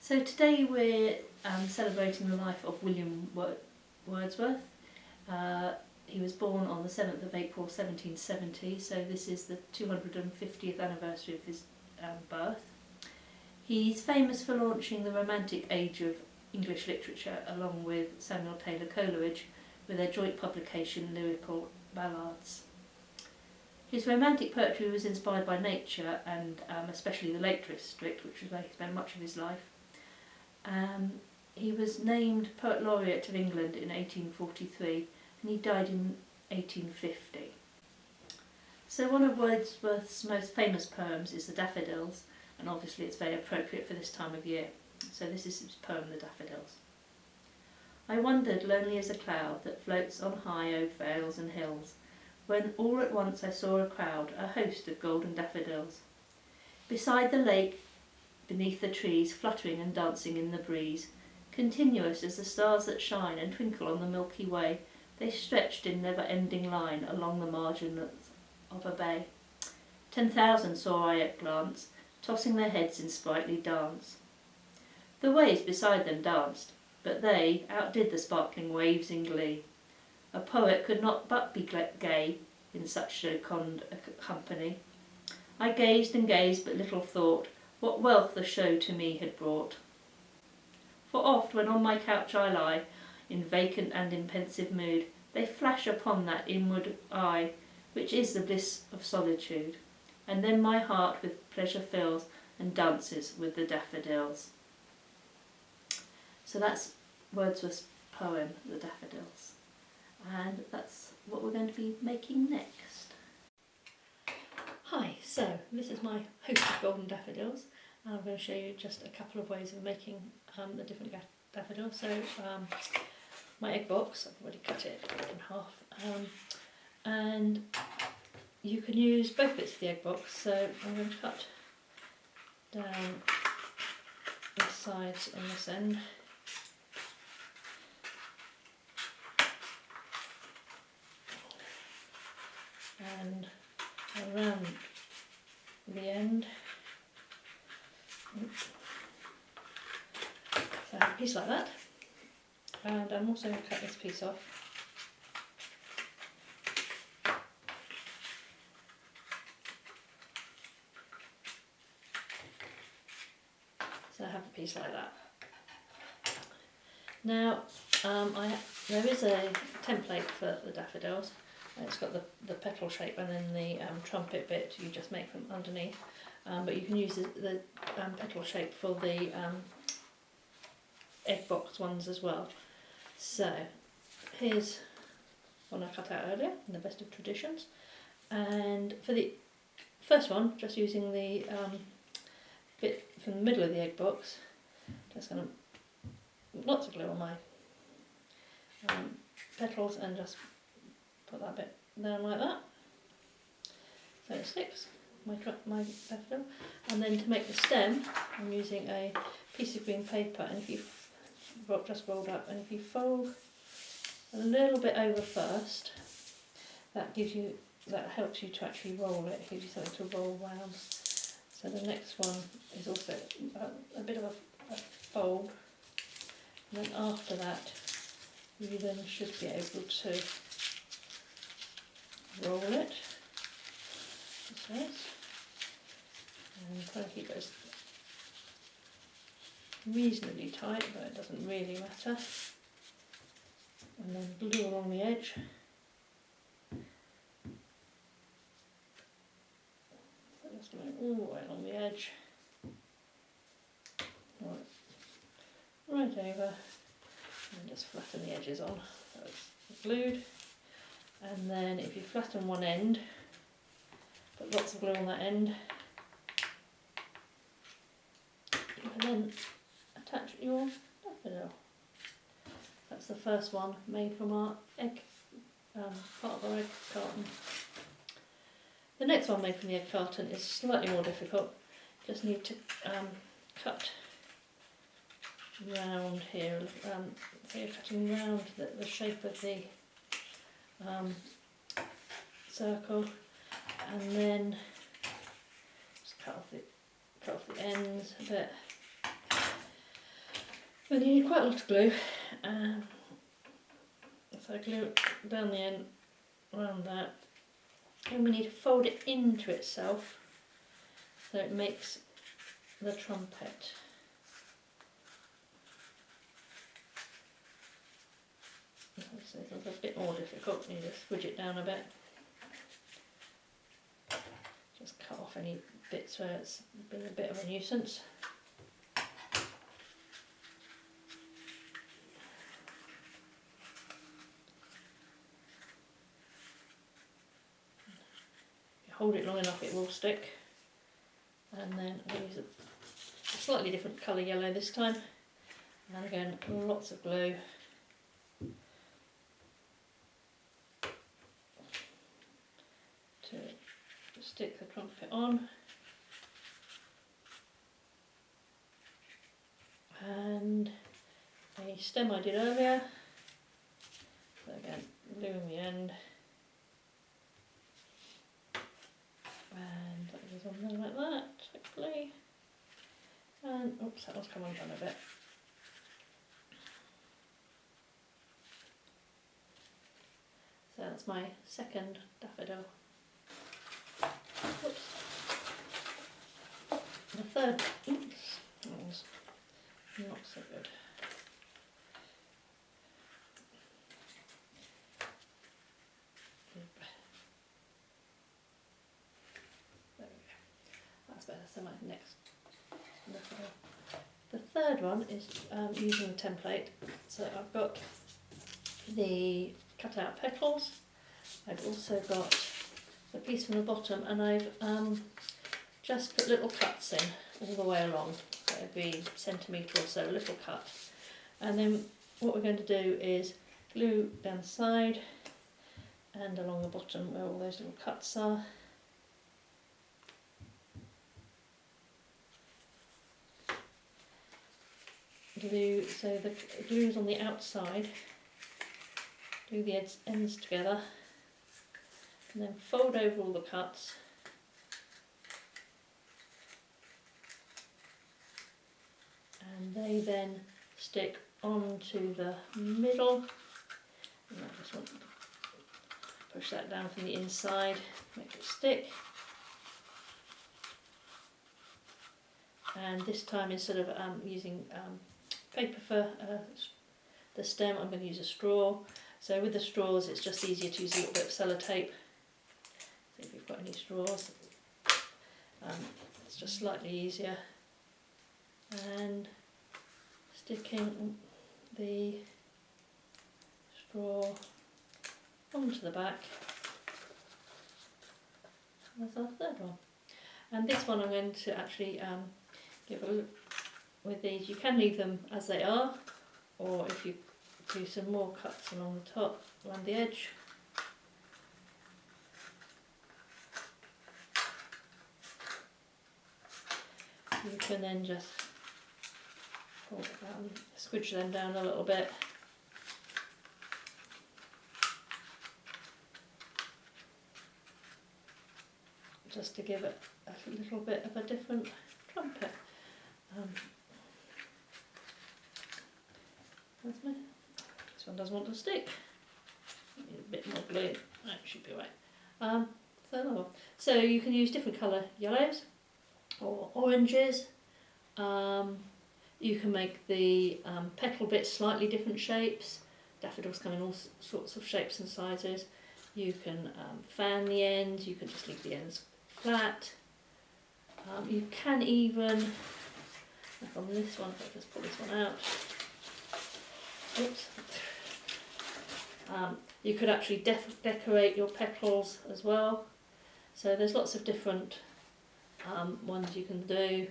So today we're celebrating the life of William Wordsworth. He was born on the 7th of April 1770, so this is the 250th anniversary of his birth. He's famous for launching the Romantic age of English literature along with Samuel Taylor Coleridge with their joint publication Lyrical Ballads. His romantic poetry was inspired by nature and especially the Lake District, which was where he spent much of his life. He was named Poet Laureate of England in 1843 and he died in 1850. So one of Wordsworth's most famous poems is the Daffodils, and obviously it's very appropriate for this time of year. So this is his poem, The Daffodils. I wandered lonely as a cloud that floats on high over vales and hills, when all at once I saw a crowd, a host of golden daffodils. Beside the lake, beneath the trees, fluttering and dancing in the breeze, continuous as the stars that shine and twinkle on the Milky Way, they stretched in never-ending line along the margin of a bay. 10,000 saw I at glance, tossing their heads in sprightly dance. The waves beside them danced, but they outdid the sparkling waves in glee. A poet could not but be gay in such jocund company. I gazed and gazed, but little thought what wealth the show to me had brought. For oft, when on my couch I lie, in vacant and in pensive mood, they flash upon that inward eye, which is the bliss of solitude, and then my heart with pleasure fills and dances with the daffodils. So that's Wordsworth's poem, The Daffodils, and that's what we're going to be making next. Hi, so this is my host of golden daffodils, and I'm going to show you just a couple of ways of making the different daffodils. So my egg box, I've already cut it in half, and you can use both bits of the egg box. So I'm going to cut down the sides on this end, and around the end. So I have a piece like that, and I'm also going to cut this piece off. So I have a piece like that. Now there is a template for the daffodils. It's got the petal shape and then the trumpet bit you just make from underneath, but you can use the petal shape for the egg box ones as well. So here's one I cut out earlier in the best of traditions, and for the first one, just using the bit from the middle of the egg box, just going to lots of glue on my petals and just put that bit down like that, so it sticks, my daffodil. And then to make the stem, I'm using a piece of green paper, and if you just rolled up, and if you fold a little bit over first, that helps you to actually roll it. It gives you something to roll around. So the next one is also a bit of a fold, and then after that you then should be able to roll it, just this, and try to keep it reasonably tight, but it doesn't really matter, and then glue along the edge. So just going all the way along the edge, right over, and just flatten the edges on so it's glued. And then if you flatten one end, put lots of glue on that end, you can then attach your daffodil. That's the first one made from our egg, part of our egg carton. The next one made from the egg carton is slightly more difficult. Just need to cut round here, so you're cutting round the shape of the circle, and then just cut off the ends a bit, Then you need quite a lot of glue, so I glue it down the end around that, and we need to fold it into itself so it makes the trumpet. This is a bit more difficult, you need to squidge it down a bit. Just cut off any bits where it's been a bit of a nuisance. If you hold it long enough it will stick. And then I'll use a slightly different colour yellow this time. And again, lots of glue. To stick the trumpet on. And a stem I did earlier. So again, glue in the end. And that goes on there like that, quickly. And oops, that one's come undone a bit. So that's my second daffodil. Oops. The third, oops, that was not so good. There we go. That's better. So my next daffodil. The third one is using a template. So I've got the cut out petals. I've also got the piece from the bottom, and I've just put little cuts in all the way along, so every centimetre or so, a little cut. And then what we're going to do is glue down the side and along the bottom where all those little cuts are. Glue, so the glue is on the outside, glue the ends together, and then fold over all the cuts. And they then stick onto the middle. And I just want to push that down from the inside, make it stick. And this time, instead of using paper for the stem, I'm going to use a straw. So with the straws, it's just easier to use a little bit of sellotape. See if you've got any straws. It's just slightly easier. And sticking the straw onto the back. That's our third one. And this one I'm going to actually give a look with these. You can leave them as they are, or if you do some more cuts along the top, around the edge. You can then just pull it down, squidge them down a little bit. Just to give it a little bit of a different trumpet. This one doesn't want to stick. Need a bit more glue. That should be right. So you can use different colour yellows or oranges. You can make the petal bits slightly different shapes. Daffodils come in all sorts of shapes and sizes. You can fan the ends. You can just leave the ends flat. You can even, like on this one, if I just pull this one out, oops. You could actually decorate your petals as well. So there's lots of different ones you can do,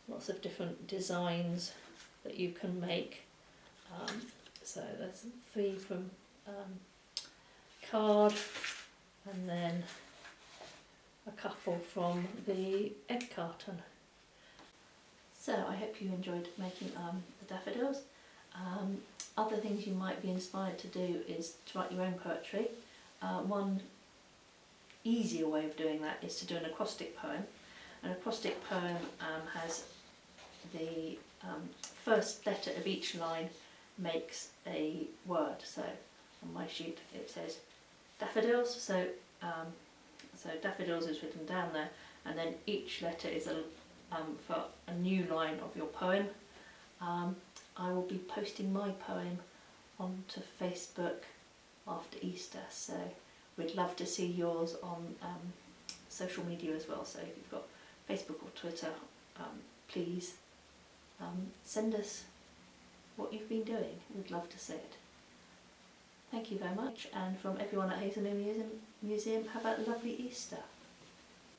lots of different designs that you can make. So there's 3 from card, and then a couple from the egg carton. So I hope you enjoyed making the daffodils. Other things you might be inspired to do is to write your own poetry. One easier way of doing that is to do an acrostic poem. An acrostic poem has the first letter of each line makes a word. So on my sheet it says daffodils, so daffodils is written down there, and then each letter is for a new line of your poem. I will be posting my poem onto Facebook after Easter, so we'd love to see yours on social media as well. So if you've got Facebook or Twitter, please send us what you've been doing. We'd love to see it. Thank you very much, and from everyone at Hazelmere Museum, have a lovely Easter.